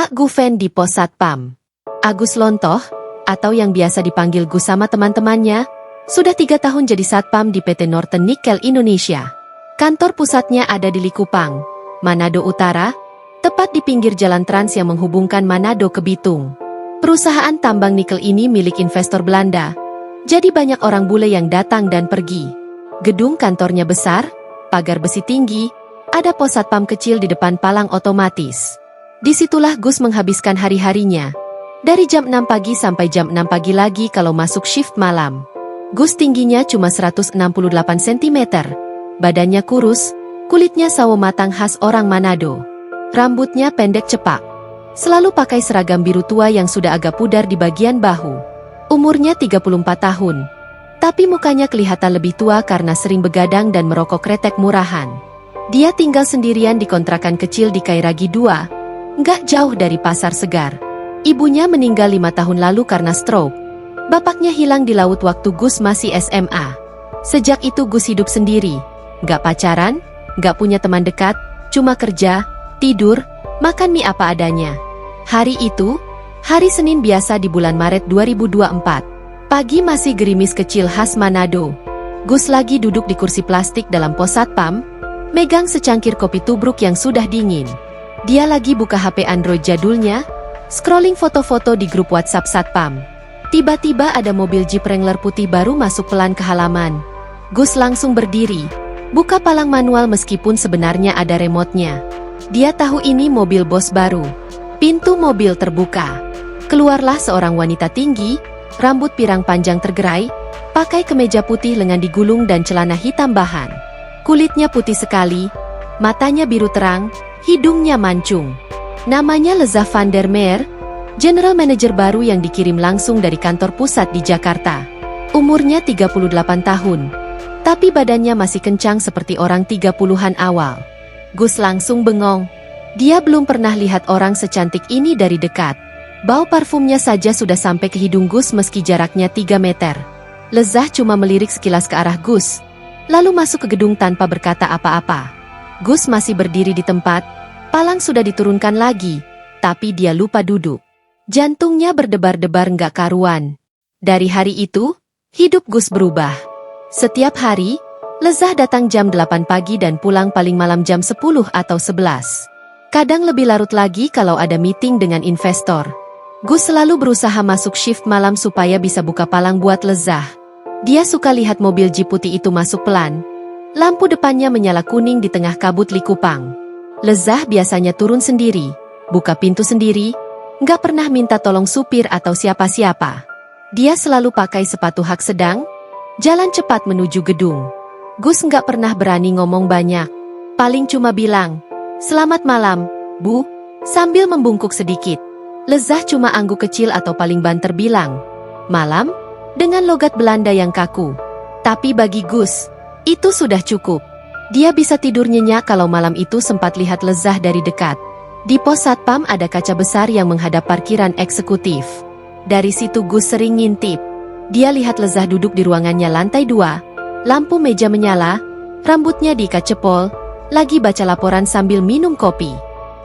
Pak Guven di pos Satpam. Agus Lontoh, atau yang biasa dipanggil Gus sama teman-temannya, sudah 3 tahun jadi Satpam di PT Northern Nickel Indonesia. Kantor pusatnya ada di Likupang, Manado Utara, tepat di pinggir jalan trans yang menghubungkan Manado ke Bitung. Perusahaan tambang nikel ini milik investor Belanda, jadi banyak orang bule yang datang dan pergi. Gedung kantornya besar, pagar besi tinggi, ada pos Satpam kecil di depan palang otomatis. Disitulah Gus menghabiskan hari-harinya. Dari jam 6 pagi sampai jam 6 pagi lagi kalau masuk shift malam. Gus tingginya cuma 168 cm. Badannya kurus, kulitnya sawo matang khas orang Manado. Rambutnya pendek cepak. Selalu pakai seragam biru tua yang sudah agak pudar di bagian bahu. Umurnya 34 tahun. Tapi mukanya kelihatan lebih tua karena sering begadang dan merokok kretek murahan. Dia tinggal sendirian di kontrakan kecil di Kairagi 2. Nggak jauh dari Pasar Segar. Ibunya meninggal 5 tahun lalu karena stroke. Bapaknya hilang di laut waktu Gus masih SMA. Sejak itu Gus hidup sendiri. Nggak pacaran, nggak punya teman dekat, cuma kerja, tidur, makan mie apa adanya. Hari itu, hari Senin biasa di bulan Maret 2024. Pagi masih gerimis kecil khas Manado. Gus lagi duduk di kursi plastik dalam pos Satpam, megang secangkir kopi tubruk yang sudah dingin. Dia lagi buka HP Android jadulnya, scrolling foto-foto di grup WhatsApp Satpam. Tiba-tiba ada mobil Jeep Wrangler putih baru masuk pelan ke halaman. Gus langsung berdiri, buka palang manual meskipun sebenarnya ada remote-nya. Dia tahu ini mobil bos baru. Pintu mobil terbuka. Keluarlah seorang wanita tinggi, rambut pirang panjang tergerai, pakai kemeja putih lengan digulung dan celana hitam bahan. Kulitnya putih sekali, matanya biru terang, hidungnya mancung. Namanya Leza van der Meer, General Manager baru yang dikirim langsung dari kantor pusat di Jakarta. Umurnya 38 tahun, tapi badannya masih kencang seperti orang 30-an awal. Gus langsung bengong. Dia belum pernah lihat orang secantik ini dari dekat. Bau parfumnya saja sudah sampai ke hidung Gus meski jaraknya 3 meter. Lezah cuma melirik sekilas ke arah Gus, lalu masuk ke gedung tanpa berkata apa-apa. Gus masih berdiri di tempat, palang sudah diturunkan lagi, tapi dia lupa duduk. Jantungnya berdebar-debar nggak karuan. Dari hari itu, hidup Gus berubah. Setiap hari, Lezah datang jam 8 pagi dan pulang paling malam jam 10 atau 11. Kadang lebih larut lagi kalau ada meeting dengan investor. Gus selalu berusaha masuk shift malam supaya bisa buka palang buat Lezah. Dia suka lihat mobil Jeep putih itu masuk pelan. Lampu depannya menyala kuning di tengah kabut Likupang. Lezah biasanya turun sendiri, buka pintu sendiri, nggak pernah minta tolong supir atau siapa-siapa. Dia selalu pakai sepatu hak sedang, jalan cepat menuju gedung. Gus nggak pernah berani ngomong banyak. Paling cuma bilang, "Selamat malam, Bu," sambil membungkuk sedikit. Lezah cuma angguk kecil atau paling banter bilang, "Malam," dengan logat Belanda yang kaku. Tapi bagi Gus, itu sudah cukup. Dia bisa tidur nyenyak kalau malam itu sempat lihat Lezah dari dekat. Di pos Satpam ada kaca besar yang menghadap parkiran eksekutif. Dari situ Gus sering ngintip. Dia lihat Lezah duduk di ruangannya lantai 2, lampu meja menyala, rambutnya diikat cepol, lagi baca laporan sambil minum kopi.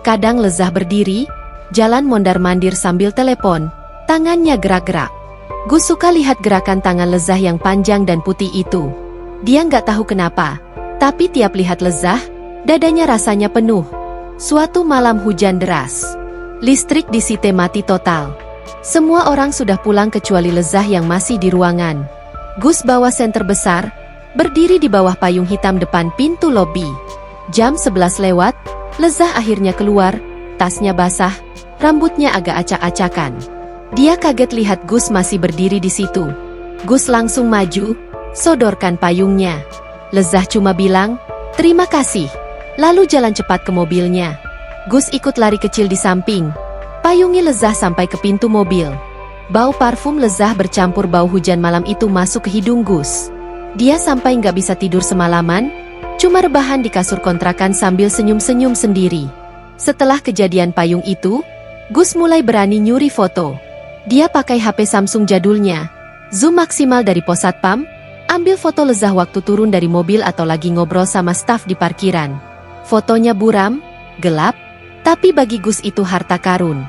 Kadang Lezah berdiri, jalan mondar-mandir sambil telepon, tangannya gerak-gerak. Gus suka lihat gerakan tangan Lezah yang panjang dan putih itu. Dia nggak tahu kenapa, tapi tiap lihat Lezah, dadanya rasanya penuh. Suatu malam hujan deras. Listrik di site mati total. Semua orang sudah pulang kecuali Lezah yang masih di ruangan. Gus bawa senter besar, berdiri di bawah payung hitam depan pintu lobi. Jam 11 lewat, Lezah akhirnya keluar, tasnya basah, rambutnya agak acak-acakan. Dia kaget lihat Gus masih berdiri di situ. Gus langsung maju, sodorkan payungnya. Lezah cuma bilang, "Terima kasih," lalu jalan cepat ke mobilnya. Gus ikut lari kecil di samping, payungi Lezah sampai ke pintu mobil. Bau parfum Lezah bercampur bau hujan malam itu masuk ke hidung Gus. Dia sampai nggak bisa tidur semalaman, cuma rebahan di kasur kontrakan sambil senyum-senyum sendiri. Setelah kejadian payung itu, Gus mulai berani nyuri foto. Dia pakai HP Samsung jadulnya, zoom maksimal dari pos Satpam, ambil foto Lezah waktu turun dari mobil atau lagi ngobrol sama staf di parkiran. Fotonya buram, gelap, Tapi bagi Gus itu harta karun.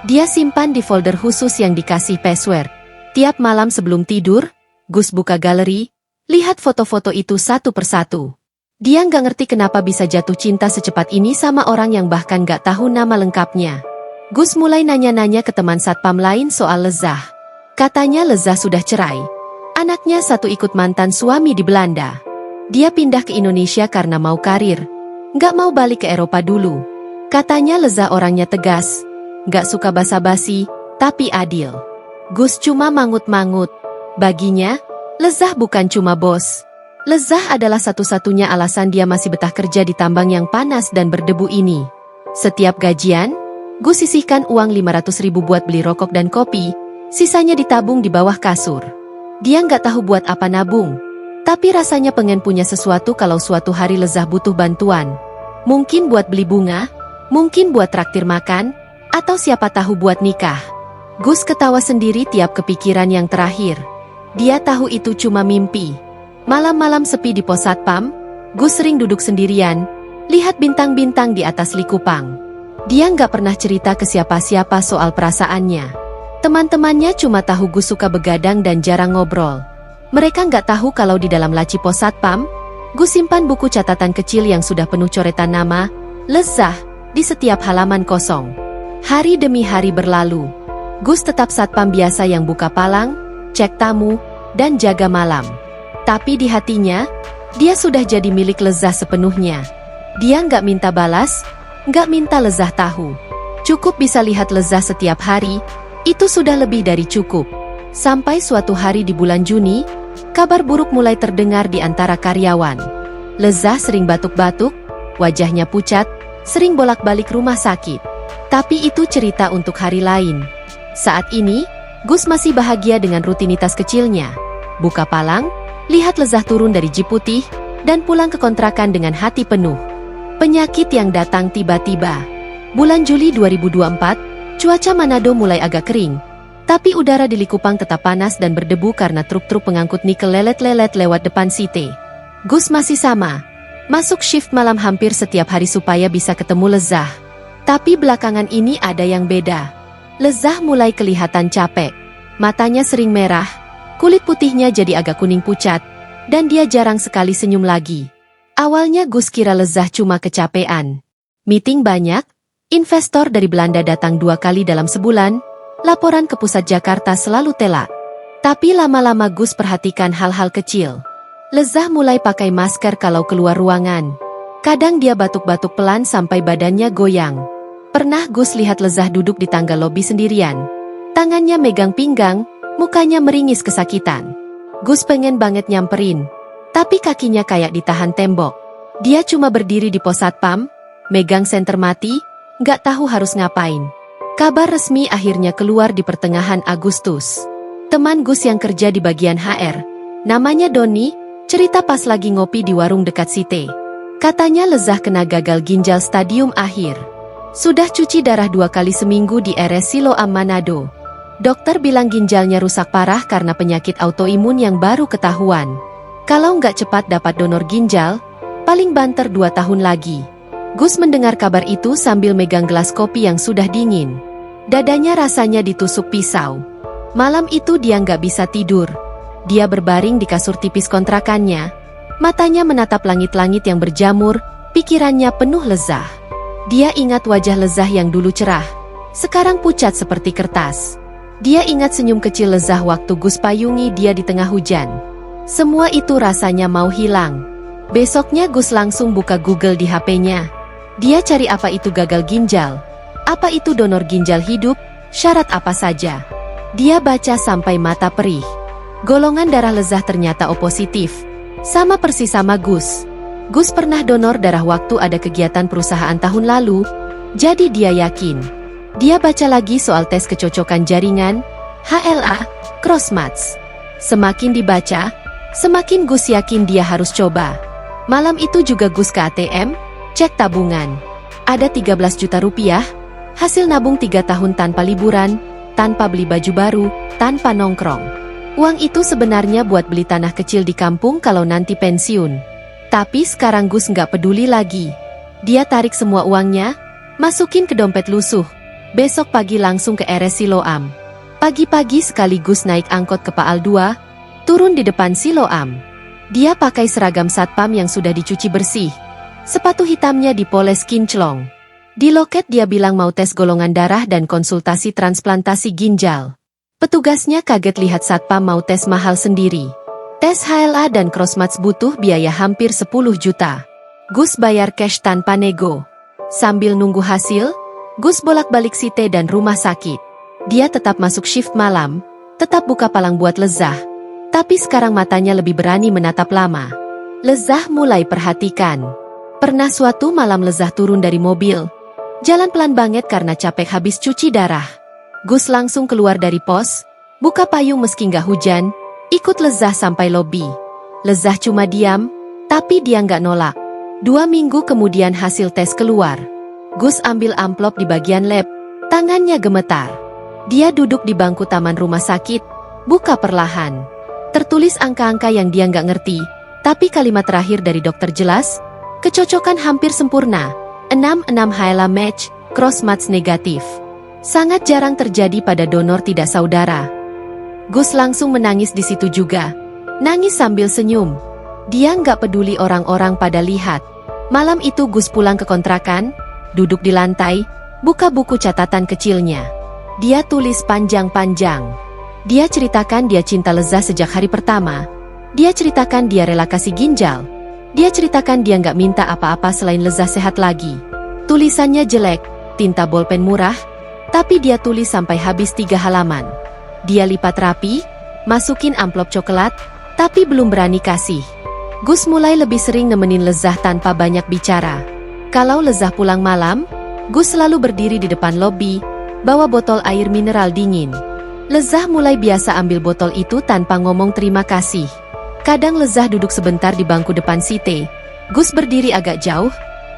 Dia simpan di folder khusus yang dikasih password. Tiap malam sebelum tidur, Gus buka galeri, lihat foto-foto itu satu persatu. Dia nggak ngerti kenapa bisa jatuh cinta secepat ini sama orang yang bahkan nggak tahu nama lengkapnya. Gus mulai nanya-nanya ke teman satpam lain soal Lezah. Katanya Lezah sudah cerai. Anaknya satu ikut mantan suami di Belanda. Dia pindah ke Indonesia karena mau karir. Nggak mau balik ke Eropa dulu. Katanya Lezah orangnya tegas. Nggak suka basa-basi, tapi adil. Gus cuma mangut-mangut. Baginya, Lezah bukan cuma bos. Lezah adalah satu-satunya alasan dia masih betah kerja di tambang yang panas dan berdebu ini. Setiap gajian, Gus sisihkan uang 500.000 buat beli rokok dan kopi, sisanya ditabung di bawah kasur. Dia nggak tahu buat apa nabung, tapi rasanya pengen punya sesuatu kalau suatu hari Lezah butuh bantuan. Mungkin buat beli bunga, mungkin buat traktir makan, atau siapa tahu buat nikah. Gus ketawa sendiri tiap kepikiran yang terakhir. Dia tahu itu cuma mimpi. Malam-malam sepi di pos satpam, Gus sering duduk sendirian, lihat bintang-bintang di atas likupang. Dia nggak pernah cerita ke siapa-siapa soal perasaannya. Teman-temannya cuma tahu Gus suka begadang dan jarang ngobrol. Mereka nggak tahu kalau di dalam laci pos satpam, Gus simpan buku catatan kecil yang sudah penuh coretan nama, Lezah, di setiap halaman kosong. Hari demi hari berlalu. Gus tetap satpam biasa yang buka palang, cek tamu, dan jaga malam. Tapi di hatinya, dia sudah jadi milik Lezah sepenuhnya. Dia nggak minta balas, nggak minta Lezah tahu. Cukup bisa lihat Lezah setiap hari, itu sudah lebih dari cukup. Sampai suatu hari di bulan Juni, kabar buruk mulai terdengar di antara karyawan. Lezah sering batuk-batuk, wajahnya pucat, sering bolak-balik rumah sakit. Tapi itu cerita untuk hari lain. Saat ini, Gus masih bahagia dengan rutinitas kecilnya. Buka palang, lihat Lezah turun dari jeep putih, dan pulang ke kontrakan dengan hati penuh. Penyakit yang datang tiba-tiba. Bulan Juli 2024, cuaca Manado mulai agak kering. Tapi udara di Likupang tetap panas dan berdebu karena truk-truk pengangkut nikel lelet-lelet lewat depan Site. Gus masih sama. Masuk shift malam hampir setiap hari supaya bisa ketemu Lezah. Tapi belakangan ini ada yang beda. Lezah mulai kelihatan capek. Matanya sering merah, kulit putihnya jadi agak kuning pucat, dan dia jarang sekali senyum lagi. Awalnya Gus kira Lezah cuma kecapean. Meeting banyak, investor dari Belanda datang 2 kali dalam sebulan, laporan ke pusat Jakarta selalu telak. Tapi lama-lama Gus perhatikan hal-hal kecil. Lezah mulai pakai masker kalau keluar ruangan. Kadang dia batuk-batuk pelan sampai badannya goyang. Pernah Gus lihat Lezah duduk di tangga lobi sendirian. Tangannya megang pinggang, mukanya meringis kesakitan. Gus pengen banget nyamperin, tapi kakinya kayak ditahan tembok. Dia cuma berdiri di pos satpam, megang senter mati, nggak tahu harus ngapain. Kabar resmi akhirnya keluar di pertengahan Agustus. Teman Gus yang kerja di bagian HR, namanya Doni, cerita pas lagi ngopi di warung dekat Site. Katanya Lezah kena gagal ginjal stadium akhir. Sudah cuci darah 2 kali seminggu di RS Siloam Manado. Dokter bilang ginjalnya rusak parah karena penyakit autoimun yang baru ketahuan. Kalau nggak cepat dapat donor ginjal, paling banter 2 tahun lagi. Gus mendengar kabar itu sambil megang gelas kopi yang sudah dingin. Dadanya rasanya ditusuk pisau. Malam itu dia nggak bisa tidur. Dia berbaring di kasur tipis kontrakannya. Matanya menatap langit-langit yang berjamur, pikirannya penuh Lezah. Dia ingat wajah Lezah yang dulu cerah, sekarang pucat seperti kertas. Dia ingat senyum kecil Lezah waktu Gus payungi dia di tengah hujan. Semua itu rasanya mau hilang. Besoknya Gus langsung buka Google di HP-nya. Dia cari apa itu gagal ginjal, apa itu donor ginjal hidup, syarat apa saja. Dia baca sampai mata perih. Golongan darah Lezah ternyata O positif. Sama persis sama Gus. Gus pernah donor darah waktu ada kegiatan perusahaan tahun lalu, jadi dia yakin. Dia baca lagi soal tes kecocokan jaringan, HLA, crossmatch. Semakin dibaca, semakin Gus yakin dia harus coba. Malam itu juga Gus ke ATM, cek tabungan. Ada 13 juta rupiah, hasil nabung 3 tahun tanpa liburan, tanpa beli baju baru, tanpa nongkrong. Uang itu sebenarnya buat beli tanah kecil di kampung kalau nanti pensiun. Tapi sekarang Gus nggak peduli lagi. Dia tarik semua uangnya, Masukin ke dompet lusuh. Besok pagi langsung ke RS Siloam. Pagi-pagi sekaligus naik angkot ke Paal 2, turun di depan Siloam. Dia pakai seragam satpam yang sudah dicuci bersih. Sepatu hitamnya dipoles kinclong. Di loket dia bilang mau tes golongan darah dan konsultasi transplantasi ginjal. Petugasnya kaget lihat satpam mau tes mahal sendiri. Tes HLA dan crossmatch butuh biaya hampir 10 juta. Gus bayar cash tanpa nego. Sambil nunggu hasil, Gus bolak-balik site dan rumah sakit. Dia tetap masuk shift malam, tetap buka palang buat Lezah. Tapi sekarang matanya lebih berani menatap Lama. Lezah mulai perhatikan. Pernah suatu malam Lezah turun dari mobil. Jalan pelan banget karena capek habis cuci darah. Gus langsung keluar dari pos, buka payung meski nggak hujan, ikut Lezah sampai lobi. Lezah cuma diam, tapi dia nggak nolak. 2 minggu kemudian hasil tes keluar. Gus ambil amplop di bagian lab, tangannya gemetar. Dia duduk di bangku taman rumah sakit, buka perlahan. Tertulis angka-angka yang dia nggak ngerti, tapi kalimat terakhir dari dokter jelas, kecocokan hampir sempurna, 66 HLA match, cross-match negatif. Sangat jarang terjadi pada donor tidak saudara. Gus langsung menangis di situ juga. Nangis sambil senyum. Dia nggak peduli orang-orang pada lihat. Malam itu Gus pulang ke kontrakan, duduk di lantai, buka buku catatan kecilnya. Dia tulis panjang-panjang. Dia ceritakan dia cinta Lezah sejak hari pertama. Dia ceritakan dia rela kasih ginjal. Dia ceritakan dia nggak minta apa-apa selain Lezah sehat lagi. Tulisannya jelek, tinta bolpen murah, tapi dia tulis sampai habis 3 halaman. Dia lipat rapi, masukin amplop coklat, tapi belum berani kasih. Gus mulai lebih sering nemenin Lezah tanpa banyak bicara. Kalau Lezah pulang malam, Gus selalu berdiri di depan lobi, bawa botol air mineral dingin. Lezah mulai biasa ambil botol itu tanpa ngomong terima kasih. Kadang Lezah duduk sebentar di bangku depan site. Gus berdiri agak jauh,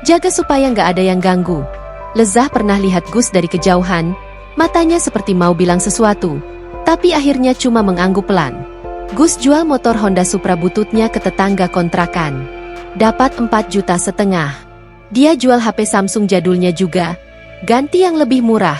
jaga supaya nggak ada yang ganggu. Lezah pernah lihat Gus dari kejauhan, matanya seperti mau bilang sesuatu, tapi akhirnya cuma mengangguk pelan. Gus jual motor Honda Supra bututnya ke tetangga kontrakan. Dapat 4,5 juta. Dia jual HP Samsung jadulnya juga, ganti yang lebih murah.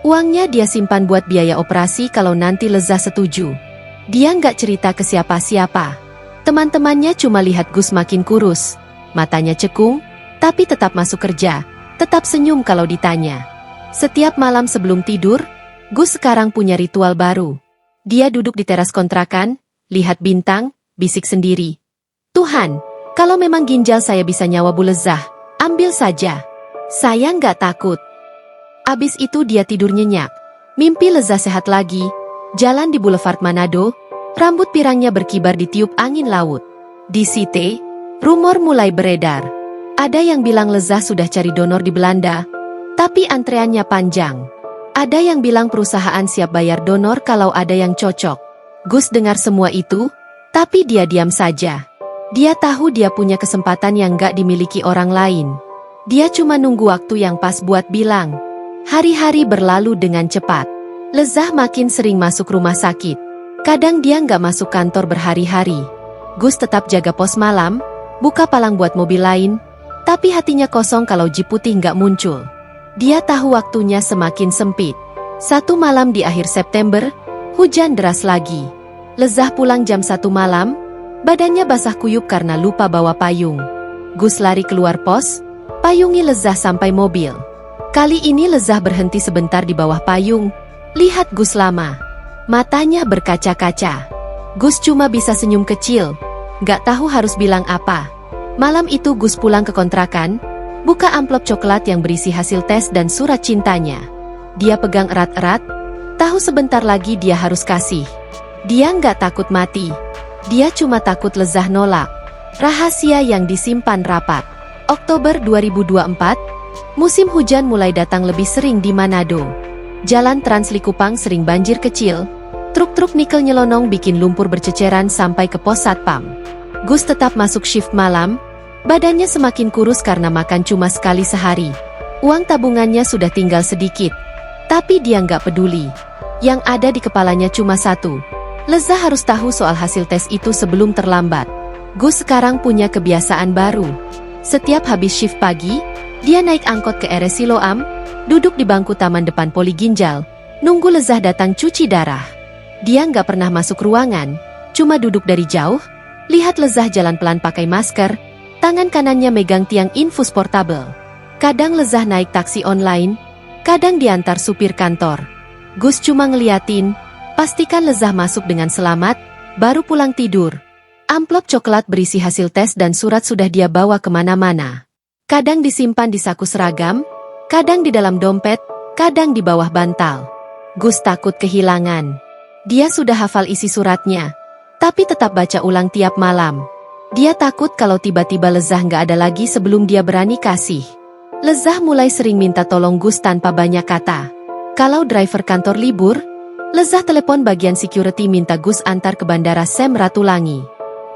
Uangnya dia simpan buat biaya operasi kalau nanti Lezah setuju. Dia nggak cerita ke siapa-siapa. Teman-temannya cuma lihat Gus makin kurus, matanya cekung, tapi tetap masuk kerja, tetap senyum kalau ditanya. Setiap malam sebelum tidur, Gus sekarang punya ritual baru. Dia duduk di teras kontrakan, lihat bintang, bisik sendiri. Tuhan, kalau memang ginjal saya bisa nyawa Bu Lezah, ambil saja. Saya nggak takut. Abis itu dia tidur nyenyak. Mimpi Lezah sehat lagi, jalan di Boulevard Manado, rambut pirangnya berkibar ditiup angin laut. Di site, rumor mulai beredar. Ada yang bilang Lezah sudah cari donor di Belanda, tapi antreannya panjang. Ada yang bilang perusahaan siap bayar donor kalau ada yang cocok. Gus dengar semua itu, tapi dia diam saja. Dia tahu dia punya kesempatan yang gak dimiliki orang lain. Dia cuma nunggu waktu yang pas buat bilang. Hari-hari berlalu dengan cepat. Lezah makin sering masuk rumah sakit. Kadang dia nggak masuk kantor berhari-hari. Gus tetap jaga pos malam, buka palang buat mobil lain, tapi hatinya kosong kalau Jeep putih nggak muncul. Dia tahu waktunya semakin sempit. Satu malam di akhir September, hujan deras lagi. Lezah pulang jam 1 malam, badannya basah kuyup karena lupa bawa payung. Gus lari keluar pos, payungi Lezah sampai mobil. Kali ini Lezah berhenti sebentar di bawah payung, lihat Gus lama. Matanya berkaca-kaca. Gus cuma bisa senyum kecil, gak tahu harus bilang apa. Malam itu Gus pulang ke kontrakan, buka amplop coklat yang berisi hasil tes dan surat cintanya. Dia pegang erat-erat, tahu sebentar lagi dia harus kasih. Dia nggak takut mati. Dia cuma takut Lezah nolak. Rahasia yang disimpan rapat. Oktober 2024, musim hujan mulai datang lebih sering di Manado. Jalan Trans Likupang sering banjir kecil. Truk-truk nikel nyelonong bikin lumpur berceceran sampai ke pos satpam. Gus tetap masuk shift malam. Badannya semakin kurus karena makan cuma sekali sehari. Uang tabungannya sudah tinggal sedikit. Tapi dia nggak peduli. Yang ada di kepalanya cuma satu. Lezah harus tahu soal hasil tes itu sebelum terlambat. Gus sekarang punya kebiasaan baru. Setiap habis shift pagi, Dia naik angkot ke RS Siloam, duduk di bangku taman depan poli ginjal, nunggu Lezah datang cuci darah. Dia nggak pernah masuk ruangan, cuma duduk dari jauh, lihat Lezah jalan pelan pakai masker, tangan kanannya megang tiang infus portabel. Kadang Lezah naik taksi online, kadang diantar supir kantor. Gus cuma ngeliatin, pastikan Lezah masuk dengan selamat, baru pulang tidur. Amplop coklat berisi hasil tes dan surat sudah dia bawa kemana-mana. Kadang disimpan di saku seragam, kadang di dalam dompet, kadang di bawah bantal. Gus takut kehilangan. Dia sudah hafal isi suratnya, tapi tetap baca ulang tiap malam. Dia takut kalau tiba-tiba Lezah nggak ada lagi sebelum dia berani kasih. Lezah mulai sering minta tolong Gus tanpa banyak kata. Kalau driver kantor libur, Lezah telepon bagian security minta Gus antar ke Bandara Sam Ratulangi.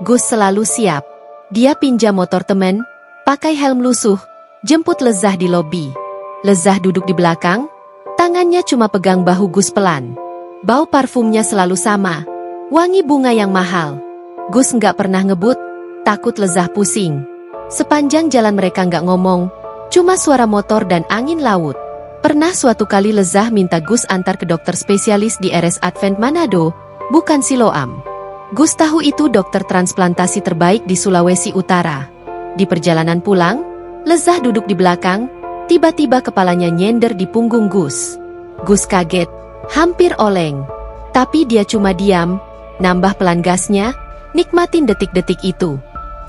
Gus selalu siap. Dia pinjam motor temen, pakai helm lusuh, jemput Lezah di lobi. Lezah duduk di belakang, tangannya cuma pegang bahu Gus pelan. Bau parfumnya selalu sama, wangi bunga yang mahal. Gus nggak pernah ngebut, takut Lezah pusing. Sepanjang jalan mereka nggak ngomong, cuma suara motor dan angin laut. Pernah suatu kali Lezah minta Gus antar ke dokter spesialis di RS Advent Manado, bukan Siloam. Gus tahu itu dokter transplantasi terbaik di Sulawesi Utara. Di perjalanan pulang, Lezah duduk di belakang, tiba-tiba kepalanya nyender di punggung Gus. Gus kaget, hampir oleng. Tapi dia cuma diam, nambah pelan gasnya, nikmatin detik-detik itu.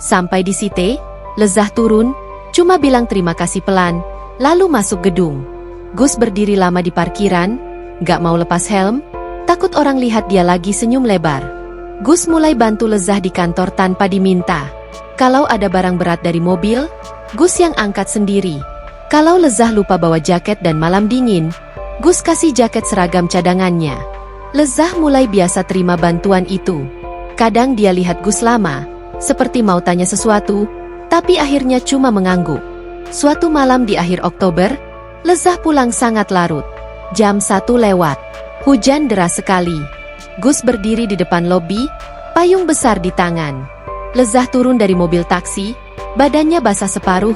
Sampai di Site, Lezah turun, cuma bilang terima kasih pelan, lalu masuk gedung. Gus berdiri lama di parkiran, gak mau lepas helm, takut orang lihat dia lagi senyum lebar. Gus mulai bantu Lezah di kantor tanpa diminta. Kalau ada barang berat dari mobil, Gus yang angkat sendiri. Kalau Lezah lupa bawa jaket dan malam dingin, Gus kasih jaket seragam cadangannya. Lezah mulai biasa terima bantuan itu. Kadang dia lihat Gus lama, seperti mau tanya sesuatu, tapi akhirnya cuma mengangguk. Suatu malam di akhir Oktober, Lezah pulang sangat larut. Jam 1 lewat. Hujan deras sekali. Gus berdiri di depan lobi, payung besar di tangan. Lezah turun dari mobil taksi, badannya basah separuh,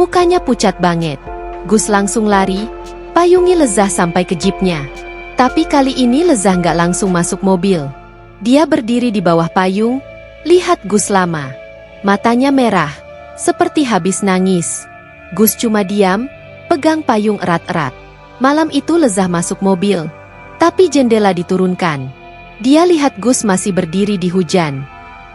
mukanya pucat banget. Gus langsung lari, payungi Lezah sampai ke jeepnya. Tapi kali ini Lezah nggak langsung masuk mobil. Dia berdiri di bawah payung, lihat Gus lama. Matanya merah, seperti habis nangis. Gus cuma diam, pegang payung erat-erat. Malam itu Lezah masuk mobil, tapi jendela diturunkan. Dia lihat Gus masih berdiri di hujan.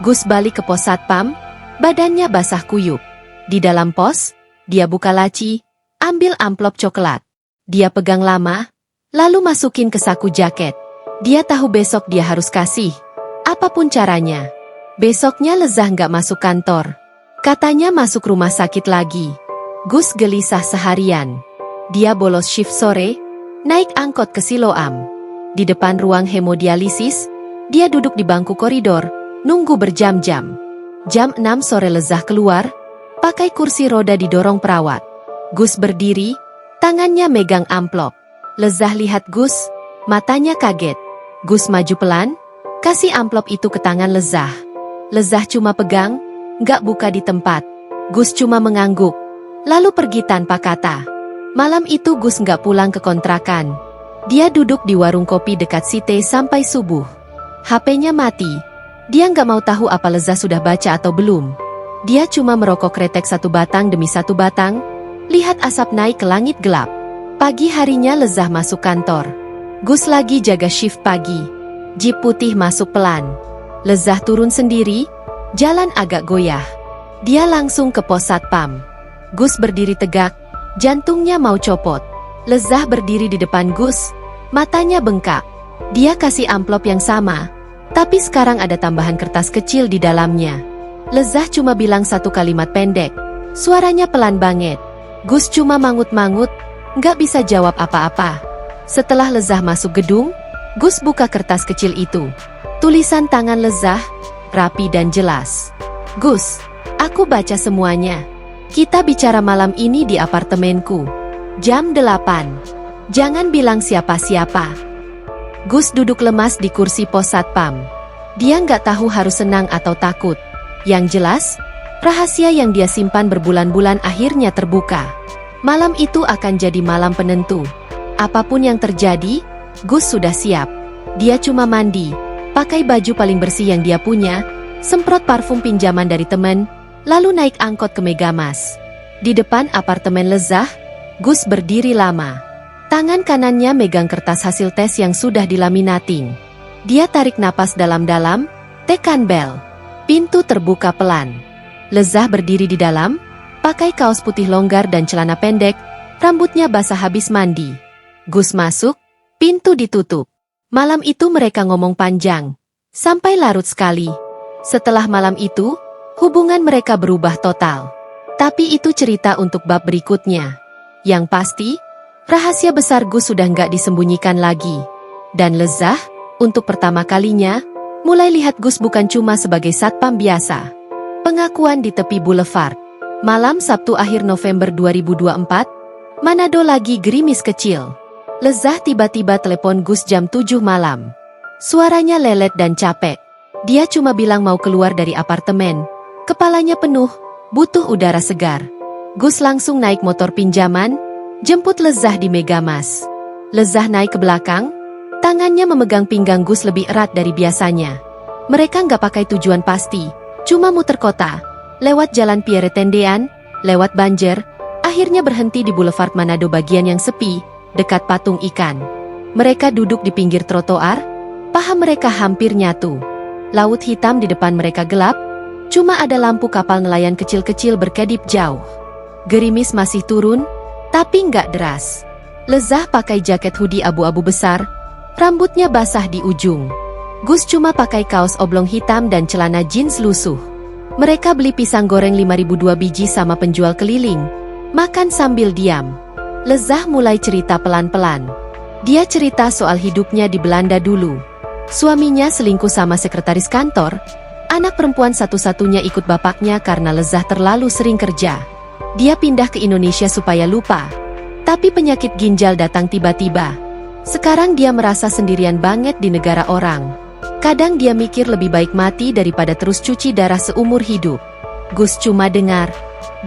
Gus balik ke pos satpam, badannya basah kuyup. Di dalam pos, dia buka laci, ambil amplop coklat. Dia pegang lama, lalu masukin ke saku jaket. Dia tahu besok dia harus kasih, apapun caranya. Besoknya Lezah nggak masuk kantor. Katanya masuk rumah sakit lagi. Gus gelisah seharian. Dia bolos shift sore, naik angkot ke Siloam. Di depan ruang hemodialisis, dia duduk di bangku koridor, nunggu berjam-jam. Jam 6 sore Lezah keluar, pakai kursi roda didorong perawat. Gus berdiri, tangannya megang amplop. Lezah lihat Gus, matanya kaget. Gus maju pelan, kasih amplop itu ke tangan Lezah. Lezah cuma pegang, nggak buka di tempat. Gus cuma mengangguk, lalu pergi tanpa kata. Malam itu Gus nggak pulang ke kontrakan. Dia duduk di warung kopi dekat Site sampai subuh. HP-nya mati. Dia nggak mau tahu apa Lezah sudah baca atau belum. Dia cuma merokok kretek satu batang demi satu batang, lihat asap naik ke langit gelap. Pagi harinya Lezah masuk kantor. Gus lagi jaga shift pagi. Jeep putih masuk pelan. Lezah turun sendiri, jalan agak goyah. Dia langsung ke pos satpam. Gus berdiri tegak, jantungnya mau copot. Lezah berdiri di depan Gus, matanya bengkak. Dia kasih amplop yang sama, tapi sekarang ada tambahan kertas kecil di dalamnya. Lezah cuma bilang satu kalimat pendek, suaranya pelan banget. Gus cuma mangut-mangut, nggak bisa jawab apa-apa. Setelah Lezah masuk gedung, Gus buka kertas kecil itu. Tulisan tangan Lezah, rapi dan jelas. Gus, aku baca semuanya. Kita bicara malam ini di apartemenku. Jam 8. Jangan bilang siapa-siapa. Gus duduk lemas di kursi pos satpam. Dia nggak tahu harus senang atau takut. Yang jelas, rahasia yang dia simpan berbulan-bulan akhirnya terbuka. Malam itu akan jadi malam penentu. Apapun yang terjadi, Gus sudah siap. Dia cuma mandi, pakai baju paling bersih yang dia punya, semprot parfum pinjaman dari teman, lalu naik angkot ke Megamas. Di depan apartemen Lezah, Gus berdiri lama. Tangan kanannya megang kertas hasil tes yang sudah dilaminating. Dia tarik napas dalam-dalam, tekan bel. Pintu terbuka pelan. Lezah berdiri di dalam, pakai kaos putih longgar dan celana pendek, rambutnya basah habis mandi. Gus masuk, pintu ditutup. Malam itu mereka ngomong panjang, sampai larut sekali. Setelah malam itu, hubungan mereka berubah total. Tapi itu cerita untuk bab berikutnya. Yang pasti, rahasia besar Gus sudah nggak disembunyikan lagi. Dan Lezah, untuk pertama kalinya, mulai lihat Gus bukan cuma sebagai satpam biasa. Pengakuan di tepi boulevard. Malam Sabtu akhir November 2024, Manado lagi gerimis kecil. Lezah tiba-tiba telepon Gus jam 7 malam. Suaranya lelet dan capek. Dia cuma bilang mau keluar dari apartemen. Kepalanya penuh, butuh udara segar. Gus langsung naik motor pinjaman, jemput Lezah di Megamas. Lezah naik ke belakang, tangannya memegang pinggang Gus lebih erat dari biasanya. Mereka nggak pakai tujuan pasti, cuma muter kota, lewat jalan Pierre Tendean, lewat Banjer, akhirnya berhenti di Boulevard Manado bagian yang sepi, dekat patung ikan. Mereka duduk di pinggir trotoar, paha mereka hampir nyatu. Laut hitam di depan mereka gelap, cuma ada lampu kapal nelayan kecil-kecil berkedip jauh. Gerimis masih turun, tapi nggak deras. Lezah pakai jaket hoodie abu-abu besar, rambutnya basah di ujung. Gus cuma pakai kaos oblong hitam dan celana jeans lusuh. Mereka beli pisang goreng 5.002 biji sama penjual keliling, makan sambil diam. Lezah mulai cerita pelan-pelan. Dia cerita soal hidupnya di Belanda dulu. Suaminya selingkuh sama sekretaris kantor, anak perempuan satu-satunya ikut bapaknya karena Lezah terlalu sering kerja. Dia pindah ke Indonesia supaya lupa. Tapi penyakit ginjal datang tiba-tiba. Sekarang dia merasa sendirian banget di negara orang. Kadang dia mikir lebih baik mati daripada terus cuci darah seumur hidup. Gus cuma dengar.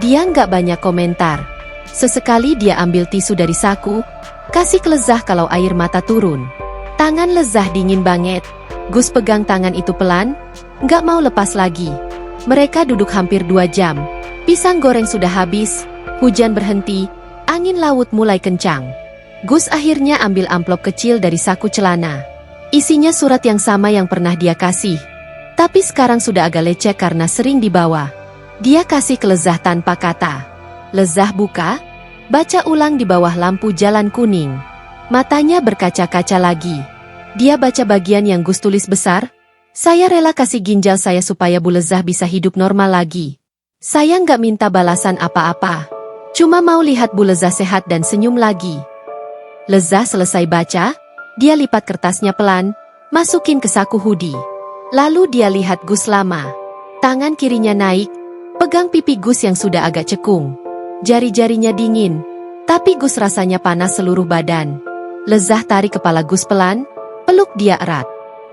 Dia nggak banyak komentar. Sesekali dia ambil tisu dari saku, kasih ke Lezah kalau air mata turun. Tangan Lezah dingin banget. Gus pegang tangan itu pelan, nggak mau lepas lagi. Mereka duduk hampir 2 jam. Pisang goreng sudah habis, hujan berhenti, angin laut mulai kencang. Gus akhirnya ambil amplop kecil dari saku celana. Isinya surat yang sama yang pernah dia kasih. Tapi sekarang sudah agak lecek karena sering dibawa. Dia kasih ke Lezah tanpa kata. Lezah buka, baca ulang di bawah lampu jalan kuning. Matanya berkaca-kaca lagi. Dia baca bagian yang Gus tulis besar. Saya rela kasih ginjal saya supaya Bu Lezah bisa hidup normal lagi. Saya nggak minta balasan apa-apa. Cuma mau lihat Bu Lezah sehat dan senyum lagi. Lezah selesai baca, dia lipat kertasnya pelan, masukin ke saku hoodie. Lalu dia lihat Gus lama. Tangan kirinya naik, pegang pipi Gus yang sudah agak cekung. Jari-jarinya dingin, tapi Gus rasanya panas seluruh badan. Lezah tarik kepala Gus pelan, peluk dia erat.